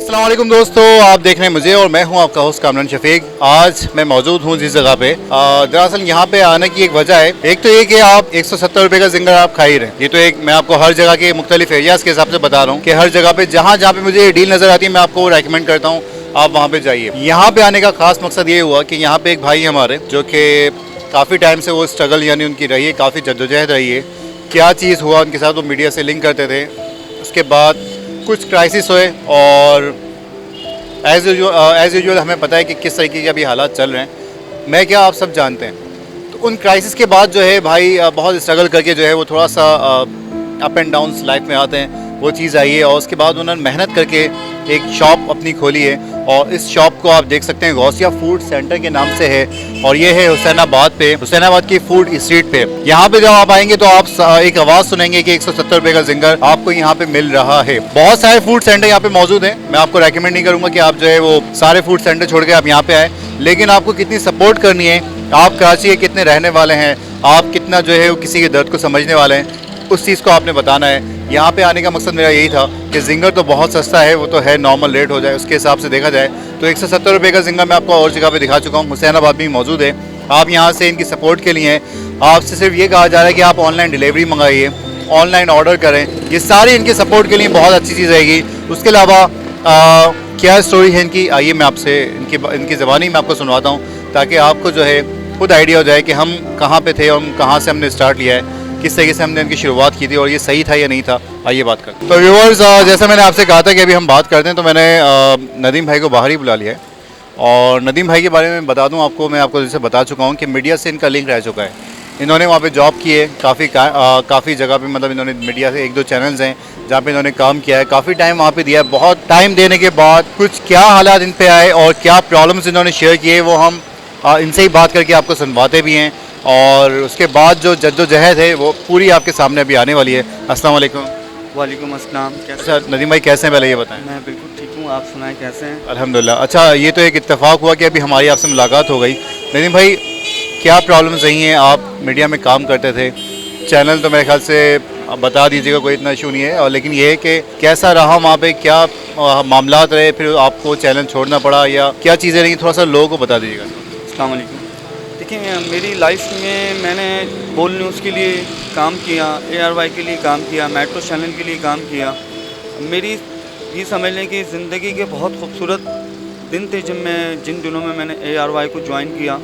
अस्सलाम वालेकुम दोस्तों, आप देख रहे हैं मुझे और मैं हूं आपका होस्ट कामरान शफीक। आज मैं मौजूद हूं जिस जगह पे, दरअसल यहां पे आने की एक वजह है। एक तो ये कि आप 170 रुपए का जिंगर आप खा ही रहे हैं। ये तो एक मैं आपको हर जगह के मुख्तलिफ एरियाज के हिसाब से बता रहा हूँ कि हर जगह पे जहाँ जहाँ पे मुझे डील नजर आती है मैं आपको रेकमेंड करता हूँ आप वहाँ पे जाइए। यहाँ पे आने का खास मकसद ये हुआ कि यहाँ पे एक भाई हमारे जो कि काफ़ी टाइम से वो स्ट्रगल यानी उनकी रही है, काफ़ी जद्दोजहद रही है। क्या चीज़ हुआ उनके साथ, वो मीडिया से लिंक करते थे, उसके बाद कुछ क्राइसिस हुए और एज़ यूजुअल हमें पता है कि किस तरीके के अभी हालात चल रहे हैं। मैं क्या आप सब जानते हैं। तो उन क्राइसिस के बाद जो है भाई बहुत स्ट्रगल करके जो है वो थोड़ा सा अप एंड डाउन्स लाइफ में आते हैं, वो चीज़ आई है। और उसके बाद उन्होंने मेहनत करके एक शॉप अपनी खोली है और इस शॉप को आप देख सकते हैं गौसिया फूड सेंटर के नाम से है और ये है हुसैनाबाद पे, हुसैनाबाद की फूड स्ट्रीट पे। यहाँ पे जब आप आएंगे तो आप एक आवाज़ सुनेंगे कि 170 रुपए का जिंगर आपको यहाँ पे मिल रहा है। बहुत सारे फूड सेंटर यहाँ पे मौजूद हैं। मैं आपको रेकमेंड नहीं करूँगा कि आप जो है वो सारे फूड सेंटर छोड़ के आप यहाँ पे आए, लेकिन आपको कितनी सपोर्ट करनी है, आप कराची के कितने रहने वाले हैं, आप कितना जो है वो किसी के दर्द को समझने वाले हैं, उस चीज़ को आपने बताना है। यहाँ पे आने का मकसद मेरा यही था कि जिंगर तो बहुत सस्ता है, वो तो है नॉर्मल रेट हो जाए उसके हिसाब से देखा जाए तो 170 रुपये का जिंगर मैं आपको और जगह पे दिखा चुका हूँ, हुसैनाबाद में मौजूद है। आप यहाँ से इनकी सपोर्ट के लिए आपसे सिर्फ ये कहा जा रहा है कि आप ऑनलाइन डिलीवरी मंगाइए, ऑनलाइन ऑर्डर करें, ये सारी इनकी सपोर्ट के लिए बहुत अच्छी चीज़ रहेगी। उसके अलावा क्या स्टोरी है इनकी, आइए मैं आपसे इनकी ज़बानी में आपको सुनवाता हूँ ताकि आपको जो है खुद आइडिया हो जाए कि हम कहाँ पे थे और कहाँ से हमने स्टार्ट लिया है, किस तरीके से हमने इनकी शुरुआत की थी और ये सही था या नहीं था। आइए बात करते हैं। तो व्यूअर्स, जैसा मैंने आपसे कहा था कि अभी हम बात करते हैं, तो मैंने नदीम भाई को बाहर ही बुला लिया है और नदीम भाई के बारे में बता दूं आपको, मैं आपको जैसे बता चुका हूं कि मीडिया से इनका लिंक रह चुका है। इन्होंने वहाँ पे जॉब की है काफ़ी जगह पे, मतलब इन्होंने मीडिया से 1-2 चैनल्स हैं जहाँ पे इन्होंने काम किया है, काफ़ी टाइम वहाँ पे दिया है। बहुत टाइम देने के बाद कुछ क्या हालात इन पे आए और क्या प्रॉब्लम्स इन्होंने शेयर किए वो हम इनसे ही बात करके आपको सुनवाते भी हैं और उसके बाद जो जद्दोजहद है वो पूरी आपके सामने अभी आने वाली है। अस्सलाम वालेकुम। वालेकुम अस्सलाम। अच्छा नदीम भाई कैसे हैं, पहले ये बताएं। मैं बिल्कुल ठीक हूँ, आप सुनाएं कैसे हैं? अल्हम्दुलिल्लाह। अच्छा ये तो एक इत्तेफाक हुआ कि अभी हमारी आपसे मुलाकात हो गई। नदीम भाई क्या प्रॉब्लम्स रही हैं, आप मीडिया में काम करते थे, चैनल तो मेरे ख्याल से आप बता दीजिएगा, कोई इतना इशू नहीं है, और लेकिन ये है कि कैसा रहा वहाँ पे, क्या मामलात रहे, फिर आपको चैनल छोड़ना पड़ा या क्या चीज़ें रही, थोड़ा सा लोगों को बता दीजिएगा। अस्सलाम वालेकुम। देखिए मेरी लाइफ में मैंने बोल न्यूज़ के लिए काम किया, ARY के लिए काम किया, मेट्रो चैनल के लिए काम किया। मेरी ये समझ लें कि ज़िंदगी के बहुत खूबसूरत दिन थे जिन दिनों में मैंने ARY को ज्वाइन किया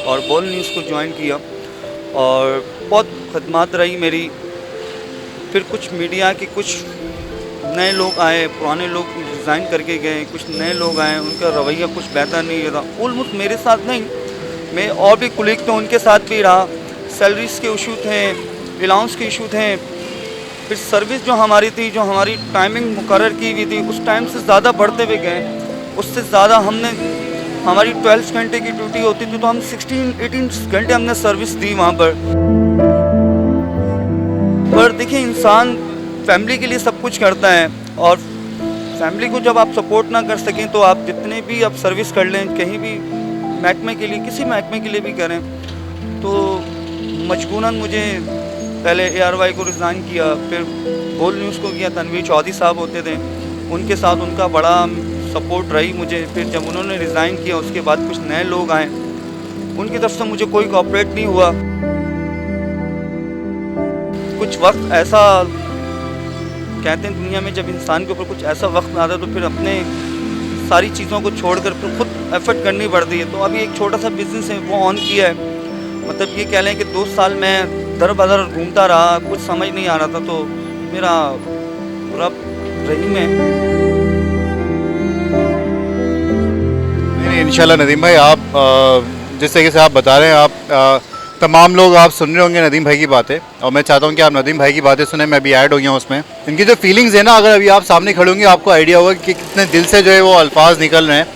और बोल न्यूज़ को ज्वाइन किया और बहुत खदमात रही मेरी। फिर कुछ मीडिया के कुछ नए लोग आए, पुराने लोग रिज़ाइन करके गए, कुछ नए लोग आए, उनका रवैया कुछ बेहतर नहीं रहा। ऑलमोस्ट मेरे साथ नहीं, मैं और भी कुलीग तो उनके साथ भी रहा। सैलरीज़ के इशू थे, अलाउंस के इशू थे, फिर सर्विस जो हमारी थी, जो हमारी टाइमिंग मुकर्रर की हुई थी, उस टाइम से ज़्यादा बढ़ते हुए गए। उससे ज़्यादा हमारी 12 घंटे की ड्यूटी होती थी तो हम 16-18 घंटे हमने सर्विस दी वहाँ पर देखिए इंसान फैमिली के लिए सब कुछ करता है और फैमिली को जब आप सपोर्ट ना कर सकें तो आप जितने भी आप सर्विस कर लें, कहीं भी महकमे के लिए, किसी महकमे के लिए भी करें, तो मजबूरन मुझे पहले ARY को रिज़ाइन किया, फिर बोल न्यूज़ को किया। तनवीर चौधरी साहब होते थे, उनके साथ उनका बड़ा सपोर्ट रही मुझे। फिर जब उन्होंने रिज़ाइन किया उसके बाद कुछ नए लोग आए, उनकी तरफ से मुझे कोई कोऑपरेट नहीं हुआ। कुछ वक्त ऐसा कहते हैं दुनिया में, जब इंसान के ऊपर कुछ ऐसा वक्त आता है तो फिर अपने सारी चीज़ों को छोड़कर फिर खुद एफर्ट करनी पड़ती है। तो अभी एक छोटा सा बिज़नेस है वो ऑन किया है, मतलब ये कह लें कि 2 साल मैं दर बदर घूमता रहा, कुछ समझ नहीं आ रहा था, तो मेरा रब रहीम है। इंशाल्लाह नदीम भाई, आप जिस तरीके से आप बता रहे हैं, आप तमाम लोग आप सुन रहे होंगे नदीम भाई की बातें, और मैं चाहता हूं कि आप नदीम भाई की बातें सुने, मैं भी ऐड हो गया हूं उसमें। इनकी जो फीलिंग्स है ना, अगर अभी आप सामने खड़े होंगे आपको आइडिया होगा कि कितने दिल से जो है वो अल्फाज निकल रहे हैं।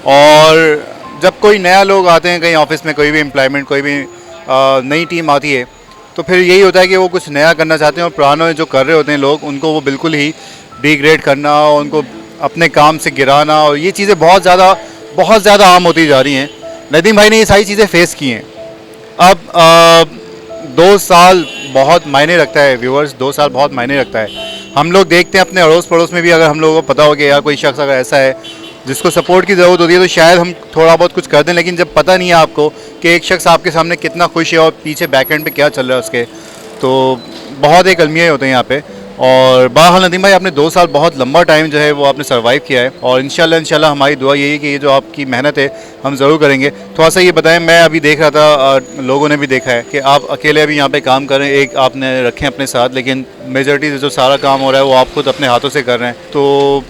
और जब कोई नया लोग आते हैं कहीं ऑफिस में, कोई भी एम्प्लॉयमेंट, कोई भी नई टीम आती है, तो फिर यही होता है कि वो कुछ नया करना चाहते हैं और पुराने जो कर रहे होते हैं लोग, उनको वो बिल्कुल ही डिग्रेड करना, उनको अपने काम से गिराना, और ये चीज़ें बहुत ज़्यादा आम होती जा रही हैं। नदीम भाई ने ये सारी चीज़ें फेस की हैं। अब 2 साल बहुत मायने रखता है व्यूअर्स, 2 साल बहुत मायने रखता है। हम लोग देखते हैं अपने अड़ोस पड़ोस में भी, अगर हम लोगों को पता हो कि यार कोई शख्स अगर ऐसा है जिसको सपोर्ट की ज़रूरत होती है तो शायद हम थोड़ा बहुत कुछ कर दें, लेकिन जब पता नहीं है आपको कि एक शख्स आपके सामने कितना खुश है और पीछे बैक एंड पे क्या चल रहा है उसके, तो बहुत एक अलमिया होते हैं यहाँ पे। और बहरहाल नदीम भाई, आपने 2 साल बहुत लंबा टाइम जो है वो आपने सर्वाइव किया है, और इंशाल्लाह हमारी दुआ यही है कि ये जो आपकी मेहनत है हम ज़रूर करेंगे। थोड़ा सा ये बताएं, मैं अभी देख रहा था, लोगों ने भी देखा है कि आप अकेले अभी यहाँ पे काम कर रहे हैं, एक आपने रखे हैं अपने साथ, लेकिन मेजॉरिटी जो सारा काम हो रहा है वो आप खुद अपने हाथों से कर रहे हैं। तो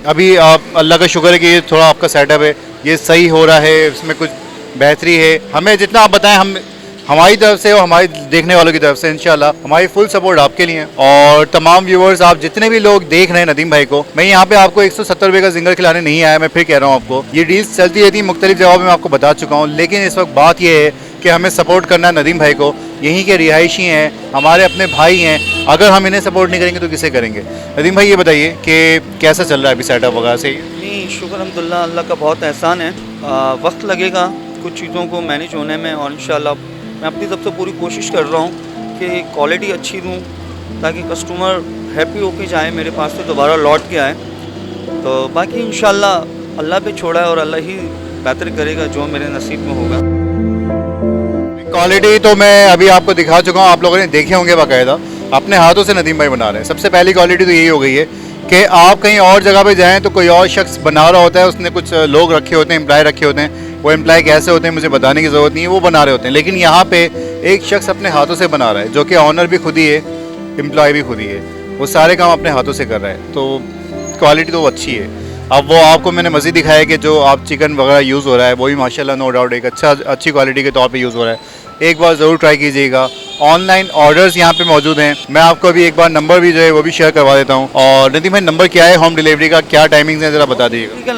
अभी आप, अल्लाह का शुक्र है कि ये थोड़ा आपका सेटअप है ये सही हो रहा है, इसमें कुछ बेहतरी है। हमें जितना आप बताएं, हम हमारी तरफ से और हमारे देखने वालों की तरफ से इंशाल्लाह हमारी फुल सपोर्ट आपके लिए है। और तमाम व्यूअर्स, आप जितने भी लोग देख रहे हैं नदीम भाई को, मैं यहाँ पे आपको 170 रुपये का जिंगर खिलाने नहीं आया, मैं फिर कह रहा हूँ आपको, ये डील्स चलती रहती है मुख्तलिफ जगहों में, मैं आपको बता चुका हूँ। लेकिन इस वक्त बात ये है कि हमें सपोर्ट करना है नदीम भाई को, यहीं के रिहायशी हैं, हमारे अपने भाई हैं, अगर हम इन्हें सपोर्ट नहीं करेंगे तो किसे करेंगे। नदीम भाई ये बताइए कि कैसा चल रहा है अभी सेटअप वगैरह से? नहीं, शुक्र अल्हम्दुलिल्लाह, अल्लाह का बहुत एहसान है। वक्त लगेगा कुछ चीज़ों को मैनेज होने में, और इंशाल्लाह मैं अपनी तरफ से पूरी कोशिश कर रहा हूँ कि क्वालिटी अच्छी दूँ ताकि कस्टमर हैप्पी होके जाए मेरे पास से, दोबारा लौट के आए। तो बाकी इंशाल्लाह अल्लाह पे छोड़ा है और अल्लाह ही बेहतर करेगा जो मेरे नसीब में होगा। क्वालिटी तो मैं अभी आपको दिखा चुका हूँ, आप लोगों ने देखे होंगे बाकायदा, अपने हाथों से नदीम भाई बना रहे हैं। सबसे पहली क्वालिटी तो यही हो गई है कि आप कहीं और जगह पे जाएं तो कोई और शख्स बना रहा होता है, उसने कुछ लोग रखे होते हैं, एम्प्लॉय रखे होते हैं, वो एम्प्लॉय कैसे होते हैं मुझे बताने की ज़रूरत नहीं है, वो बना रहे होते हैं। लेकिन यहाँ पे एक शख्स अपने हाथों से बना रहा है, जो कि ऑनर भी खुद ही है, एम्प्लॉय भी खुद ही है, वो सारे काम अपने हाथों से कर रहा है, तो क्वालिटी तो अच्छी है। अब वो आपको मैंने मज़ीद दिखाया कि जो आप चिकन वगैरह यूज़ हो रहा है वो भी माशाल्लाह नो डाउट एक अच्छी क्वालिटी के तौर पे यूज़ हो रहा है। एक बार ज़रूर ट्राई कीजिएगा। ऑनलाइन ऑर्डर्स यहाँ पे मौजूद हैं, मैं आपको अभी एक बार नंबर भी जो है वो भी शेयर करवा देता हूँ। और नदीम भाई, नंबर क्या है होम डिलीवरी का, क्या टाइमिंग्स है, ज़रा बता दीजिएगा। ठीक है,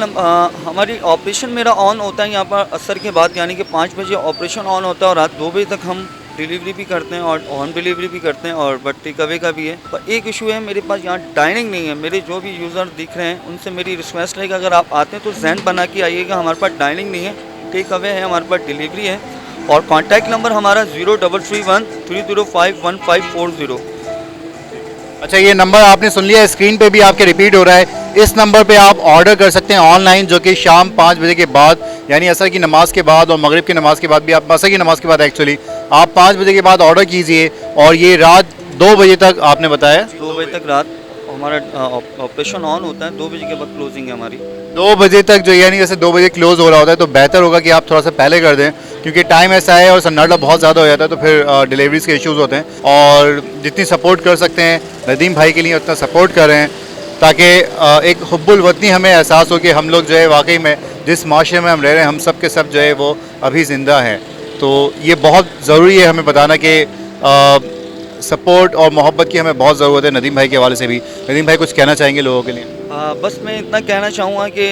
हमारी ऑपरेशन मेरा ऑन होता है यहाँ पर असर के बाद, यानी कि 5 बजे ऑपरेशन ऑन होता है और रात 2 बजे तक हम डिलीवरी भी करते हैं और होम डिलीवरी भी करते हैं, और बट टेक अवे का भी है। पर एक इशू है, मेरे पास यहाँ डाइनिंग नहीं है। मेरे जो भी यूज़र दिख रहे हैं उनसे मेरी रिक्वेस्ट है कि अगर आप आते हैं तो जहन बना के आइएगा, हमारे पास डाइनिंग नहीं है, टेक अवे है, हमारे पास डिलीवरी है। और कॉन्टैक्ट नंबर हमारा 0331 305 1540। अच्छा, ये नंबर आपने सुन लिया, स्क्रीन पे भी आपके रिपीट हो रहा है। इस नंबर पे आप ऑर्डर कर सकते हैं ऑनलाइन, जो कि शाम 5 बजे के बाद, यानी असर की नमाज के बाद और मगरिब की नमाज के बाद भी, आप असर की नमाज के बाद एक्चुअली आप 5 बजे के बाद ऑर्डर कीजिए, और ये रात 2 बजे तक आपने बताया 2 बजे तक रात हमारा ऑपरेशन ऑन होता है, 2 बजे के बाद क्लोजिंग है हमारी। 2 बजे तक जो, यानी जैसे 2 बजे क्लोज हो रहा होता है, तो बेहतर होगा कि आप थोड़ा सा पहले कर दें, क्योंकि टाइम ऐसा है और सन्नाटा बहुत ज़्यादा हो जाता है, तो फिर डिलीवरीज के इश्यूज़ होते हैं। और जितनी सपोर्ट कर सकते हैं नदीम भाई के लिए उतना सपोर्ट करें, ताकि एक हुब्बुल वतनी हमें एहसास हो कि हम लोग जो है वाकई में जिस माशरे में हम रह रहे हैं, हम सब के सब जो है वो अभी ज़िंदा हैं। तो ये बहुत ज़रूरी है हमें बताना कि सपोर्ट और मोहब्बत की हमें बहुत ज़रूरत है नदीम भाई के हवाले से भी। नदीम भाई, कुछ कहना चाहेंगे लोगों के लिए? बस मैं इतना कहना चाहूँगा कि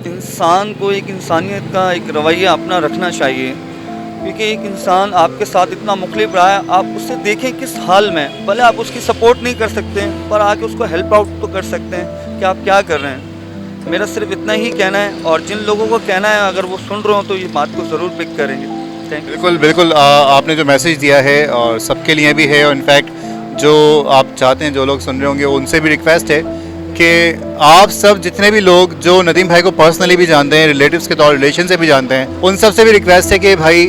इंसान को एक इंसानियत का एक रवैया अपना रखना चाहिए, क्योंकि एक इंसान आपके साथ इतना मुखलिफ रहा है, आप उससे देखें किस हाल में, भले आप उसकी सपोर्ट नहीं कर सकते पर आके उसको हेल्प आउट तो कर सकते हैं कि आप क्या कर रहे हैं। मेरा सिर्फ इतना ही कहना है, और जिन लोगों को कहना है अगर वो सुन रहे हो तो ये बात को ज़रूर पिक करेंगे। बिल्कुल बिल्कुल, आपने जो मैसेज दिया है और सबके लिए भी है, और इनफैक्ट जो आप चाहते हैं, जो लोग सुन रहे होंगे उनसे भी रिक्वेस्ट है कि आप सब जितने भी लोग जो नदीम भाई को पर्सनली भी जानते हैं, रिलेटिव्स के तौर रिलेशन से भी जानते हैं, उन सब से भी रिक्वेस्ट है कि भाई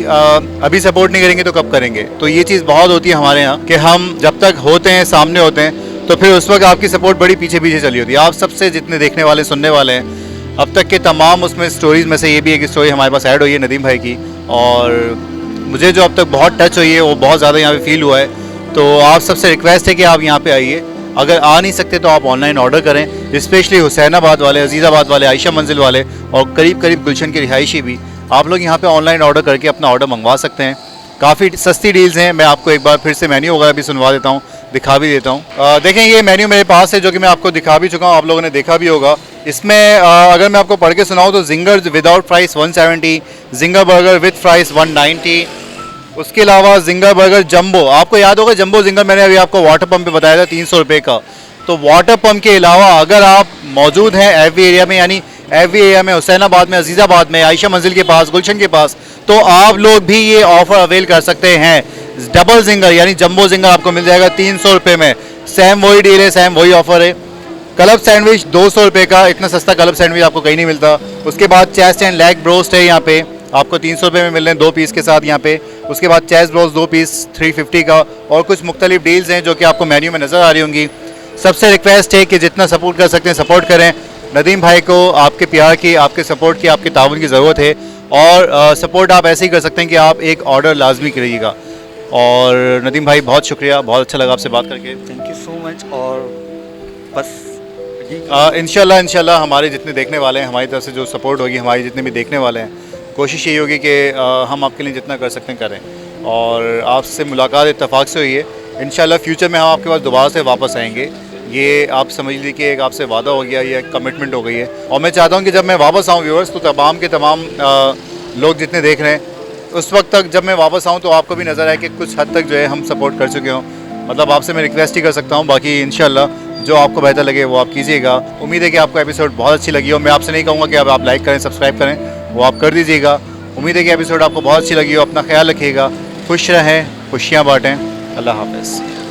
अभी सपोर्ट नहीं करेंगे तो कब करेंगे। तो ये चीज़ बहुत होती है हमारे यहाँ कि हम जब तक होते हैं, सामने होते हैं, तो फिर उस वक्त आपकी सपोर्ट बड़ी पीछे पीछे चली होती है। आप सबसे जितने देखने वाले, सुनने वाले हैं अब तक के तमाम, उसमें स्टोरीज़ में से ये भी एक स्टोरी हमारे पास ऐड हुई है नदीम भाई की, और मुझे जो अब तक बहुत टच हुई है वो बहुत ज़्यादा यहाँ पे फील हुआ है। तो आप सबसे रिक्वेस्ट है कि आप यहाँ पे आइए, अगर आ नहीं सकते तो आप ऑनलाइन ऑर्डर करें, स्पेशली हुसैनाबाद वाले, अजीज़ाबाद वाले, आयशा मंजिल वाले और करीब करीब गुलशन के रिहायशी भी, आप लोग यहाँ पे ऑनलाइन ऑर्डर करके अपना ऑर्डर मंगवा सकते हैं। काफ़ी सस्ती डील्स हैं। मैं आपको एक बार फिर से मेन्यू वगैरह भी सुनवा देता हूँ, दिखा भी देता हूँ। देखें, ये मेन्यू मेरे पास है जो कि मैं आपको दिखा भी चुका हूँ, आप लोगों ने देखा भी होगा। इसमें अगर मैं आपको पढ़ के सुनाऊँ तो ginger without fries 170, ginger burger with fries 190, उसके अलावा जिंगर बर्गर जंबो, आपको याद होगा जंबो जिंगर मैंने अभी आपको वाटर पम्प पे बताया था 300 रुपये का। तो वाटर पम्प के अलावा अगर आप मौजूद हैं एफवी एरिया में, यानी एफवी एरिया में, हुसैनाबाद में, अजीज़ाबाद में, आयशा मंजिल के पास, गुलशन के पास, तो आप लोग भी ये ऑफ़र अवेल कर सकते हैं। डबल जिंगर यानी जंबो जिंगर आपको मिल जाएगा 300 रुपये में। सेम वही डील है, सेम वही ऑफर है। क्लब सैंडविच 200 रुपये का, इतना सस्ता क्लब सैंडविच आपको कहीं नहीं मिलता। उसके बाद चेस्ट एंड लेग ब्रोस्ट है यहाँ पे, आपको 300 रुपये में मिल रहे हैं 2 पीस के साथ यहाँ पे। उसके बाद चेस्ट ब्रोस्ट 2 पीस 350 का, और कुछ मुख्तलिफ डील्स हैं जो कि आपको मेन्यू में नज़र आ रही होंगी। सबसे रिक्वेस्ट है कि जितना सपोर्ट कर सकते हैं सपोर्ट करें। नदीम भाई को आपके प्यार की, आपके सपोर्ट की, आपके ताउन की ज़रूरत है, और सपोर्ट आप ऐसे ही कर सकते हैं कि आप एक ऑर्डर लाजमी करिएगा। और नदीम भाई बहुत शुक्रिया, बहुत अच्छा लगा आपसे बात करके। Thank you so much. और बस इंशाल्लाह हमारे जितने देखने वाले हैं, हमारी तरफ से जो सपोर्ट होगी, हमारे जितने भी देखने वाले हैं, कोशिश यही होगी कि हम आपके लिए जितना कर सकते हैं करें। और आपसे मुलाकात इत्तेफाक से हुई है, इंशाल्लाह फ्यूचर में हम आपके पास दोबारा से वापस आएंगे। ये आप समझ लीजिए कि एक आपसे वादा हो गया, ये कमिटमेंट हो गई है। और मैं चाहता हूँ कि जब मैं वापस आऊँ व्यूअर्स, तो तमाम के तमाम लोग जितने देख रहे हैं, उस वक्त तक जब मैं वापस आऊँ तो आपको भी नज़र आए कि कुछ हद तक जो है हम सपोर्ट कर चुके हों। मतलब आपसे मैं रिक्वेस्ट ही कर सकता हूँ, बाकी इंशाल्लाह जो आपको बेहतर लगे वो आप कीजिएगा। उम्मीद है कि आपको एपिसोड बहुत अच्छी लगी हो। मैं आपसे नहीं कहूँगा कि अब आप लाइक करें, सब्सक्राइब करें, वो आप कर दीजिएगा। उम्मीद है कि एपिसोड आपको बहुत अच्छी लगी हो। अपना ख्याल रखिएगा, खुश रहें, खुशियाँ बाँटें। अल्लाह हाफ़िज़।